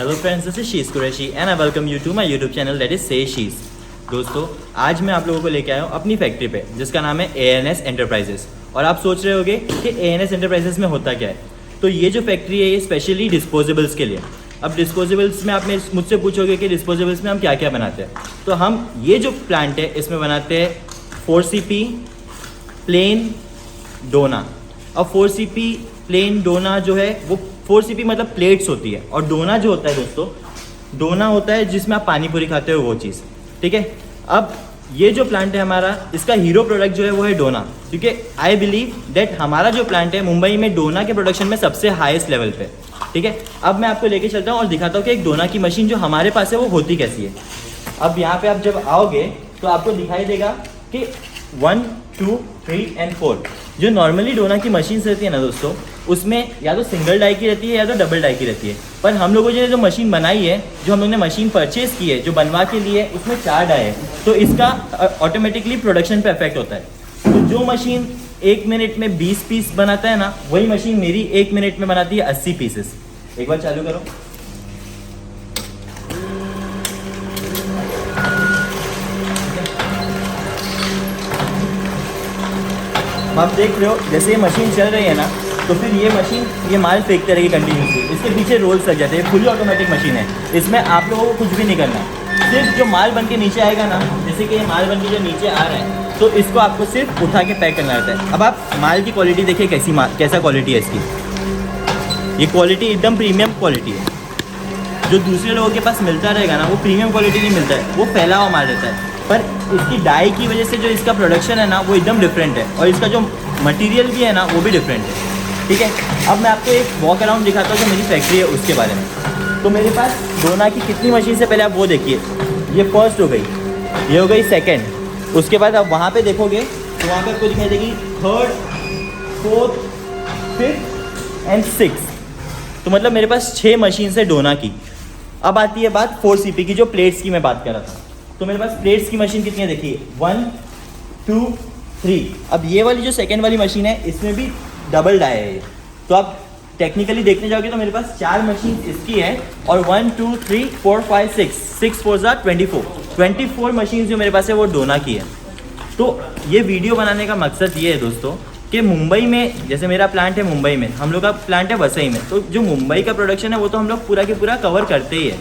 Hello friends, this is Shees Qureshi and I welcome you to my YouTube channel that is say Shees. दोस्तों, आज मैं आप लोगों को लेके आया हूँ अपनी फैक्ट्री पे जिसका नाम है ANS एंटरप्राइजेस। और आप सोच रहे होगे कि ANS एंटरप्राइजेस में होता क्या है। तो ये जो फैक्ट्री है ये स्पेशली डिस्पोजेबल्स के लिए। अब डिस्पोजेबल्स में आप मुझसे पूछोगे कि डिस्पोजेबल्स में हम क्या क्या बनाते हैं, तो हम ये जो प्लांट है इसमें बनाते हैं 4CP प्लेन डोना। अब 4CP प्लेन डोना जो है वो 4CP मतलब प्लेट्स होती है, और डोना जो होता है दोस्तों, डोना होता है जिसमें आप पानी पूरी खाते हो वो चीज़। ठीक है, अब ये जो प्लांट है हमारा, इसका हीरो प्रोडक्ट जो है वो है डोना, क्योंकि आई बिलीव दैट हमारा जो प्लांट है मुंबई में डोना के प्रोडक्शन में सबसे हाईएस्ट लेवल पे। ठीक है, अब मैं आपको लेके चलता हूँ और दिखाता हूँ कि एक डोना की मशीन जो हमारे पास है वो होती कैसी है। अब यहाँ पे आप जब आओगे तो आपको दिखाई देगा कि 1, 2, 3 and 4 जो नॉर्मली डोना की मशीन रहती है ना दोस्तों, उसमें या तो सिंगल डाई की रहती है या तो डबल डाई की रहती है। पर हम लोगों ने जो मशीन बनाई है, जो हम लोगों ने मशीन परचेज की है, जो बनवा के लिए, उसमें 4 डाई है, तो इसका ऑटोमेटिकली प्रोडक्शन पे इफेक्ट होता है। तो जो मशीन 1 मिनट में 20 पीस बनाता है ना, वही मशीन मेरी 1 मिनट में बनाती है 80 पीसेस। एक बार चालू करो। आप देख रहे हो जैसे ये मशीन चल रही है ना, तो फिर ये मशीन ये माल फेंकते रहेगी कंटिन्यूसली। इसके पीछे रोल्स लग जाते हैं। फुली ऑटोमेटिक मशीन है, इसमें आप लोगों को कुछ भी नहीं करना है। सिर्फ जो माल बन के नीचे आएगा ना, जैसे कि ये माल बन के जो नीचे आ रहा है, तो इसको आपको सिर्फ उठा के पैक करना रहता है। अब आप माल की क्वालिटी देखिए कैसा क्वालिटी है इसकी। ये क्वालिटी एकदम प्रीमियम क्वालिटी है। जो दूसरे लोगों के पास मिलता रहेगा ना, वो प्रीमियम क्वालिटी नहीं मिलता है, वो फैला हुआ माल रहता है। पर इसकी डाई की वजह से जो इसका प्रोडक्शन है ना, वो एकदम डिफरेंट है, और इसका जो मटेरियल भी है ना, वो भी डिफरेंट है। ठीक है, अब मैं आपको एक वॉक अराउंड दिखाता हूँ जो मेरी फैक्ट्री है उसके बारे में। तो मेरे पास डोना की कितनी मशीन से, पहले आप वो देखिए। ये फर्स्ट हो गई, ये हो गई सेकेंड। उसके बाद आप वहाँ पे देखोगे तो वहाँ पे आपको दिखाई देगी 3rd, 4th, 5th and 6th। तो मतलब मेरे पास 6 मशीन है डोना की। अब आती है बात 4CP की, जो प्लेट्स की मैं बात कर रहा था। तो मेरे पास प्लेट्स की मशीन कितनी है देखिए, 1, 2, 3। अब ये वाली जो सेकेंड वाली मशीन है, इसमें भी डबल डाई है ये। तो आप टेक्निकली देखने जाओगे तो मेरे पास 4 मशीन इसकी है, और 1, 2, 3, 4, 5, 6 4 ज़ा 24 मशीन जो मेरे पास है वो डोना की है। तो ये वीडियो बनाने का मकसद ये है दोस्तों कि मुंबई में, जैसे मेरा प्लांट है मुंबई में, हम लोग का प्लांट है वसई में, तो जो मुंबई का प्रोडक्शन है वो तो हम लोग पूरा के पूरा कवर करते ही है।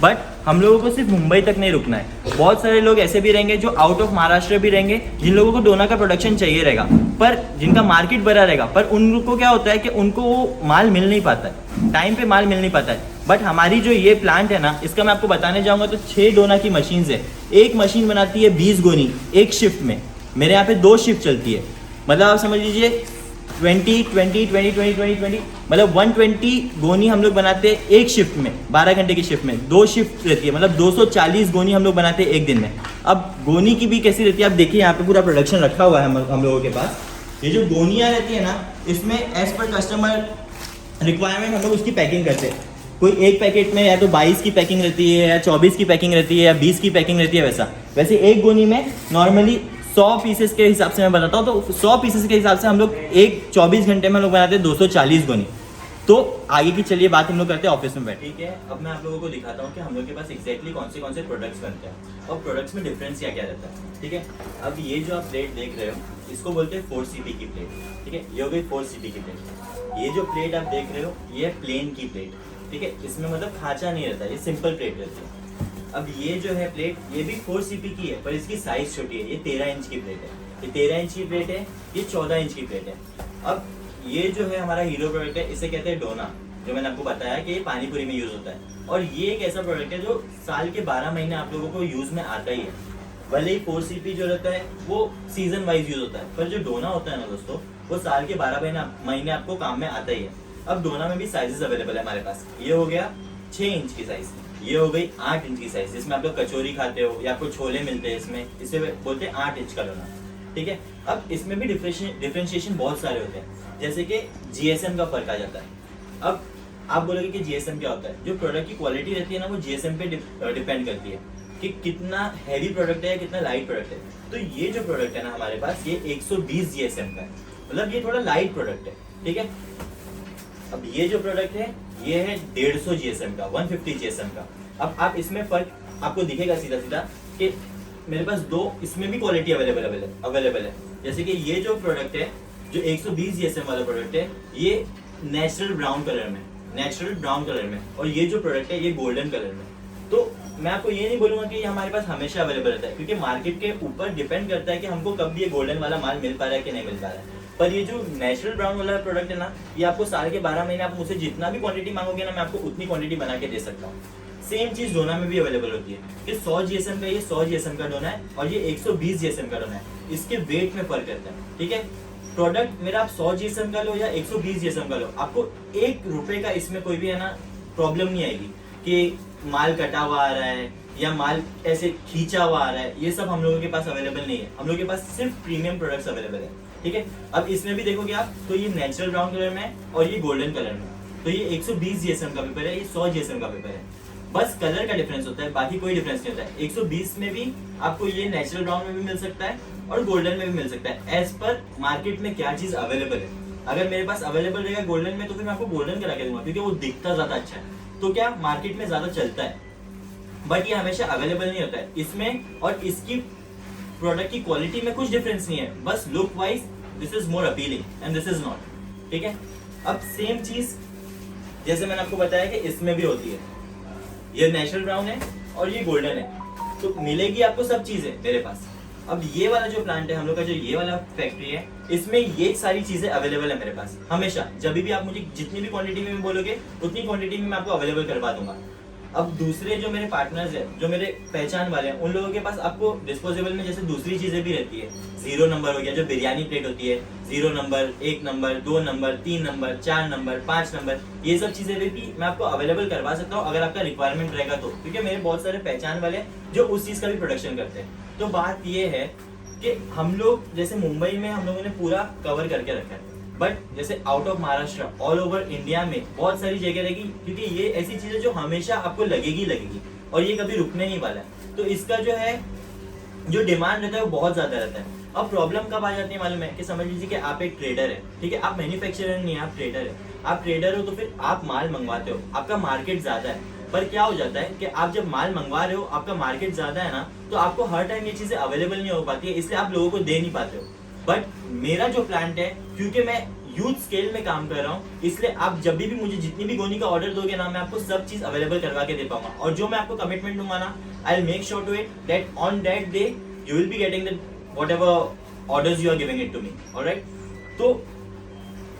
बट हम लोगों को सिर्फ मुंबई तक नहीं रुकना है। बहुत सारे लोग ऐसे भी रहेंगे जो आउट ऑफ महाराष्ट्र भी रहेंगे, जिन लोगों को डोना का प्रोडक्शन चाहिए रहेगा, पर जिनका मार्केट बड़ा रहेगा, पर उनको क्या होता है कि उनको वो माल मिल नहीं पाता है, टाइम पे माल मिल नहीं पाता है। बट हमारी जो ये प्लांट है ना, इसका मैं आपको बताने जाऊँगा तो 6 डोना की मशीन है। एक मशीन बनाती है 20 गोनी एक शिफ्ट में। मेरे यहाँ पे 2 शिफ्ट चलती है, मतलब आप समझ लीजिए 20 मतलब 120 गोनी हम लोग बनाते हैं एक शिफ्ट में, 12 घंटे की शिफ्ट में। 2 शिफ्ट रहती है, मतलब 240 गोनी हम लोग बनाते हैं एक दिन में। अब गोनी की भी कैसी रहती है आप देखिए, यहाँ पे पूरा प्रोडक्शन रखा हुआ है हम लोगों के पास। ये जो गोनियाँ रहती है ना, इसमें एज पर कस्टमर रिक्वायरमेंट हम लोग उसकी पैकिंग करते हैं। कोई एक पैकेट में या तो 22 की पैकिंग रहती है, या 24 की पैकिंग रहती है, या 20 की पैकिंग रहती है। वैसे एक गोनी में नॉर्मली 100 पीसेस के हिसाब से मैं बताता हूँ, तो 100 पीसेस के हिसाब से हम लोग 24 घंटे में हम लोग बनाते हैं 240 गोनी। तो आगे की चलिए बात हम लोग करते हैं ऑफिस में बैठ। ठीक है, अब मैं आप लोगों को दिखाता हूँ कि हम लोग के पास एग्जैक्टली कौन से प्रोडक्ट्स बनते हैं और प्रोडक्ट्स में डिफरेंस क्या क्या रहता है। ठीक है, अब ये जो आप प्लेट देख रहे हो, इसको बोलते हैं 4CP की प्लेट। ठीक है, ये हो गई 4CP की प्लेट। ये जो प्लेट आप देख रहे हो, ये है प्लेन की प्लेट। ठीक है, इसमें मतलब खांचा नहीं रहता, ये सिंपल प्लेट रहती है। अब ये जो है प्लेट, ये भी 4CP की है, पर इसकी साइज छोटी है। ये 13 इंच की प्लेट है, ये 13 इंच की प्लेट है, ये 14 इंच की प्लेट है। अब ये जो है हमारा हीरो प्रोडक्ट है, इसे कहते हैं डोना, जो मैंने आपको बताया कि ये पानीपुरी में यूज होता है। और ये एक ऐसा प्रोडक्ट है जो साल के 12 महीने आप लोगों को यूज में आता ही है। भले ही 4CP जो रहता है वो सीजन वाइज यूज होता है, पर जो डोना होता है ना दोस्तों, वो साल के 12 महीने आपको काम में आता ही है। अब डोना में भी साइजेस अवेलेबल है हमारे पास। ये हो गया 6 इंच की साइज, ये हो गई 8 इंच की साइज, जिसमें आप लोग कचौरी खाते हो या आपको छोले मिलते हैं, इसमें इसे बोलते हैं 8 इंच का डोना। ठीक है, अब इसमें भी डिफरेंशिएशन बहुत सारे होते हैं, जैसे कि GSM का फर्क आ जाता है। अब आप बोलोगे कि GSM क्या होता है? जो प्रोडक्ट की क्वालिटी रहती है ना, वो GSM पे डिपेंड करती है कि कितना हैवी प्रोडक्ट है या कितना लाइट प्रोडक्ट है। तो ये जो प्रोडक्ट है ना हमारे पास, ये 120 GSM का है, मतलब ये थोड़ा लाइट प्रोडक्ट है। ठीक है, अब ये जो प्रोडक्ट है ये है 150 GSM का, 150 GSM का। अब आप इसमें फर्क आपको दिखेगा सीधा सीधा कि मेरे पास दो इसमें भी क्वालिटी अवेलेबल है। जैसे कि ये जो प्रोडक्ट है जो 120 GSM वाला प्रोडक्ट है ये नेचुरल ब्राउन कलर में, और ये जो प्रोडक्ट है ये गोल्डन कलर में। तो मैं आपको ये नहीं बोलूंगा कि ये हमारे पास हमेशा अवेलेबल रहता है, क्योंकि मार्केट के ऊपर डिपेंड करता है कि हमको कब ये गोल्डन वाला माल मिल पा रहा है कि नहीं मिल पा रहा है। पर ये जो नेचुरल ब्राउन वाला प्रोडक्ट है ना, ये आपको साल के 12 महीने आप मुझसे जितना भी क्वांटिटी मांगोगे ना, मैं आपको उतनी क्वांटिटी बना के दे सकता हूँ। सेम चीज डोना में भी अवेलेबल होती है कि 100 GSM का ये 100 GSM का डोना है और ये 120 GSM का डोना है, इसके वेट में फर्क रहता है। ठीक है, प्रोडक्ट मेरा आप 100 GSM का लो या 120 GSM का लो, आपको 1 रुपए का इसमें कोई भी है ना प्रॉब्लम नहीं आएगी कि माल कटा हुआ आ रहा है या माल ऐसे खींचा हुआ आ रहा है। ये सब हम लोगों के पास अवेलेबल नहीं है, हम लोगों के पास सिर्फ प्रीमियम प्रोडक्ट्स अवेलेबल है। ठीक है, अब इसमें भी देखोगे आप तो ये नेचुरल ब्राउन कलर में है और ये गोल्डन कलर में। तो ये 120 GSM का पेपर है, ये 100 GSM का पेपर है, बस कलर का डिफरेंस होता है, बाकी कोई डिफरेंस नहीं होता है। 120 में भी आपको ये नेचुरल ब्राउन में भी मिल सकता है और गोल्डन में भी मिल सकता है, एज पर मार्केट में क्या चीज अवेलेबल है। अगर मेरे पास अवेलेबल रहेगा गोल्डन में तो फिर मैं आपको गोल्डन करा के दूंगा, क्योंकि वो दिखता ज्यादा अच्छा है, तो क्या मार्केट में ज्यादा चलता है। बट ये हमेशा अवेलेबल नहीं होता है। इसमें और इसकी प्रोडक्ट की क्वालिटी में कुछ डिफरेंस नहीं है, बस look wise this is more appealing and this is not. ठीक है, अब सेम चीज जैसे मैंने आपको बताया कि इसमें भी होती है, ये नेचुरल ब्राउन है और ये गोल्डन है, तो मिलेगी आपको सब चीजें मेरे पास। अब ये वाला जो प्लांट है हम लोग का, जो ये वाला फैक्ट्री है, इसमें ये सारी चीजें अवेलेबल है मेरे पास हमेशा। जब भी आप मुझे जितनी भी क्वांटिटी में बोलोगे उतनी क्वांटिटी में मैं आपको अवेलेबल करवा दूंगा। अब दूसरे जो मेरे पार्टनर्स हैं, जो मेरे पहचान वाले हैं, उन लोगों के पास आपको डिस्पोजेबल में जैसे दूसरी चीजें भी रहती है। 0 नंबर हो गया, जो बिरयानी प्लेट होती है, 0 number, 1 number, 2 number, 3 number, 4 number, 5 number, ये सब चीजें भी मैं आपको अवेलेबल करवा सकता हूँ अगर आपका रिक्वायरमेंट रहेगा तो, क्योंकि मेरे बहुत सारे पहचान वाले हैं जो उस चीज का भी प्रोडक्शन करते हैं। तो बात ये है कि हम लोग जैसे मुंबई में हम लोगों ने पूरा कवर करके रखा है, बट जैसे out of Maharashtra all over India में बहुत सारी जगह रहेगी, क्योंकि ये ऐसी चीजें जो हमेशा आपको लगेगी और ये कभी रुकने नहीं वाला है। तो इसका जो है जो डिमांड रहता है वो बहुत ज्यादा रहता है। अब प्रॉब्लम कब आ जाती है मालूम है, कि समझ लीजिए कि आप एक ट्रेडर है, ठीक है, आप मैन्युफैक्चरर नहीं है, आप ट्रेडर है। आप ट्रेडर हो तो फिर आप माल मंगवाते हो, आपका मार्केट ज्यादा है, पर क्या हो जाता है कि आप जब माल मंगवा रहे हो, आपका मार्केट ज्यादा है ना, तो आपको हर टाइम ये चीजें अवेलेबल नहीं हो पाती है, इसलिए आप लोगों को दे नहीं पाते हो। बट मेरा जो प्लांट है, क्योंकि मैं ह्यूज स्केल में काम कर रहा हूँ, इसलिए आप जब भी मुझे जितनी भी गोनी का ऑर्डर दोगे ना, मैं आपको सब चीज अवेलेबल करवा के दे पाऊंगा। और जो मैं आपको कमिटमेंट दूंगा ना, I will make sure to it that on that day you will be getting the whatever orders you are giving it to me. Alright, तो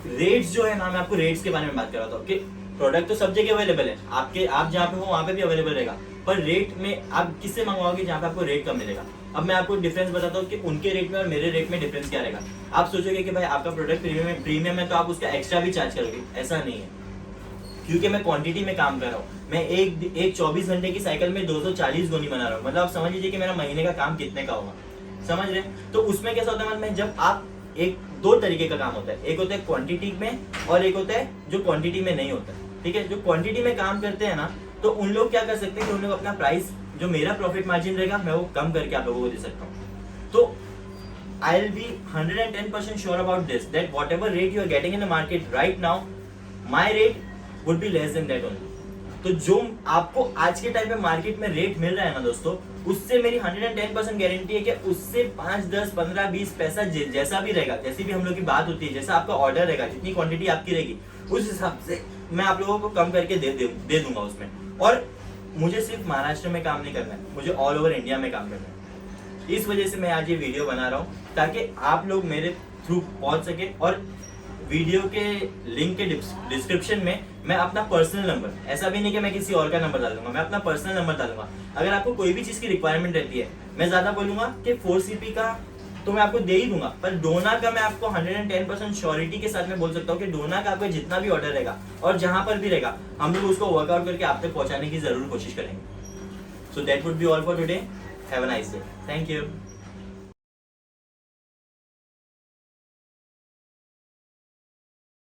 रेट्स जो है ना, मैं आपको रेट्स के बारे में बात कर रहा था कि प्रोडक्ट तो सब जगह अवेलेबल है, आप जहाँ पे हो वहाँ पे भी अवेलेबल रहेगा, पर रेट में आप किससे मंगवाओगे जहाँ पे आपको रेट कम मिलेगा। अब मैं आपको डिफरेंस बताता हूँ कि उनके रेट में और मेरे रेट में डिफरेंस क्या रहेगा। आप सोचोगे कि भाई आपका प्रोडक्ट प्रीमियम है तो आप उसका एक्स्ट्रा भी चार्ज करोगे, ऐसा नहीं है, क्योंकि मैं क्वांटिटी में काम कर रहा हूँ। मैं एक 24 घंटे की साइकिल में 240 गोनी बना रहा हूँ, मतलब आप समझ लीजिए कि मेरा महीने का काम कितने का होगा, समझ रहे। तो उसमें कैसा होता है मतलब, जब आप एक 2 तरीके का काम होता है, एक होता है क्वांटिटी में और एक होता है जो क्वांटिटी में नहीं होता। ठीक है, जो क्वांटिटी में काम करते हैं ना, तो उन लोग क्या कर सकते हैं कि उन लोग अपना प्राइस, जो मेरा प्रॉफिट मार्जिन रहेगा, मैं वो कम करके आप लोगों को दे सकता हूँ। तो I will be 110% sure about this that whatever rate you are getting in the market right now, my rate would be less than that only. तो जो आपको आज के टाइम पे मार्केट में रेट मिल रहा है ना दोस्तों, उससे मेरी 110% गारंटी है कि उससे 5, 10, 15, 20 पैसा जैसा भी रहेगा, जैसी भी हम लोग की बात होती है, जैसा आपका ऑर्डर रहेगा, जितनी क्वांटिटी आपकी रहेगी, उस हिसाब से मैं आप लोगों को कम करके दे दूंगा उसमें। और मुझे सिर्फ महाराष्ट्र में काम नहीं करना है, मुझे ऑल ओवर इंडिया में काम करना है। इस वजह से मैं आज ये वीडियो बना रहा हूँ, ताकि आप लोग मेरे थ्रू पहुंच सके। और वीडियो के लिंक के डिस्क्रिप्शन में मैं अपना पर्सनल नंबर, ऐसा भी नहीं कि मैं किसी और का नंबर डाल दूंगा, मैं अपना पर्सनल नंबर डालूंगा। अगर आपको कोई भी चीज की रिक्वायरमेंट रहती है, मैं ज्यादा बोलूंगा कि 4CP का तो मैं आपको दे ही दूंगा, पर डोना का मैं आपको 110% श्योरिटी के साथ में बोल सकता हूँ कि डोना का आपका जितना भी ऑर्डर रहेगा और जहां पर भी रहेगा, हम लोग उसको वर्कआउट करके आप तक पहुंचाने की जरूर कोशिश करेंगे। So that would be all for today. Have a nice day. Thank you.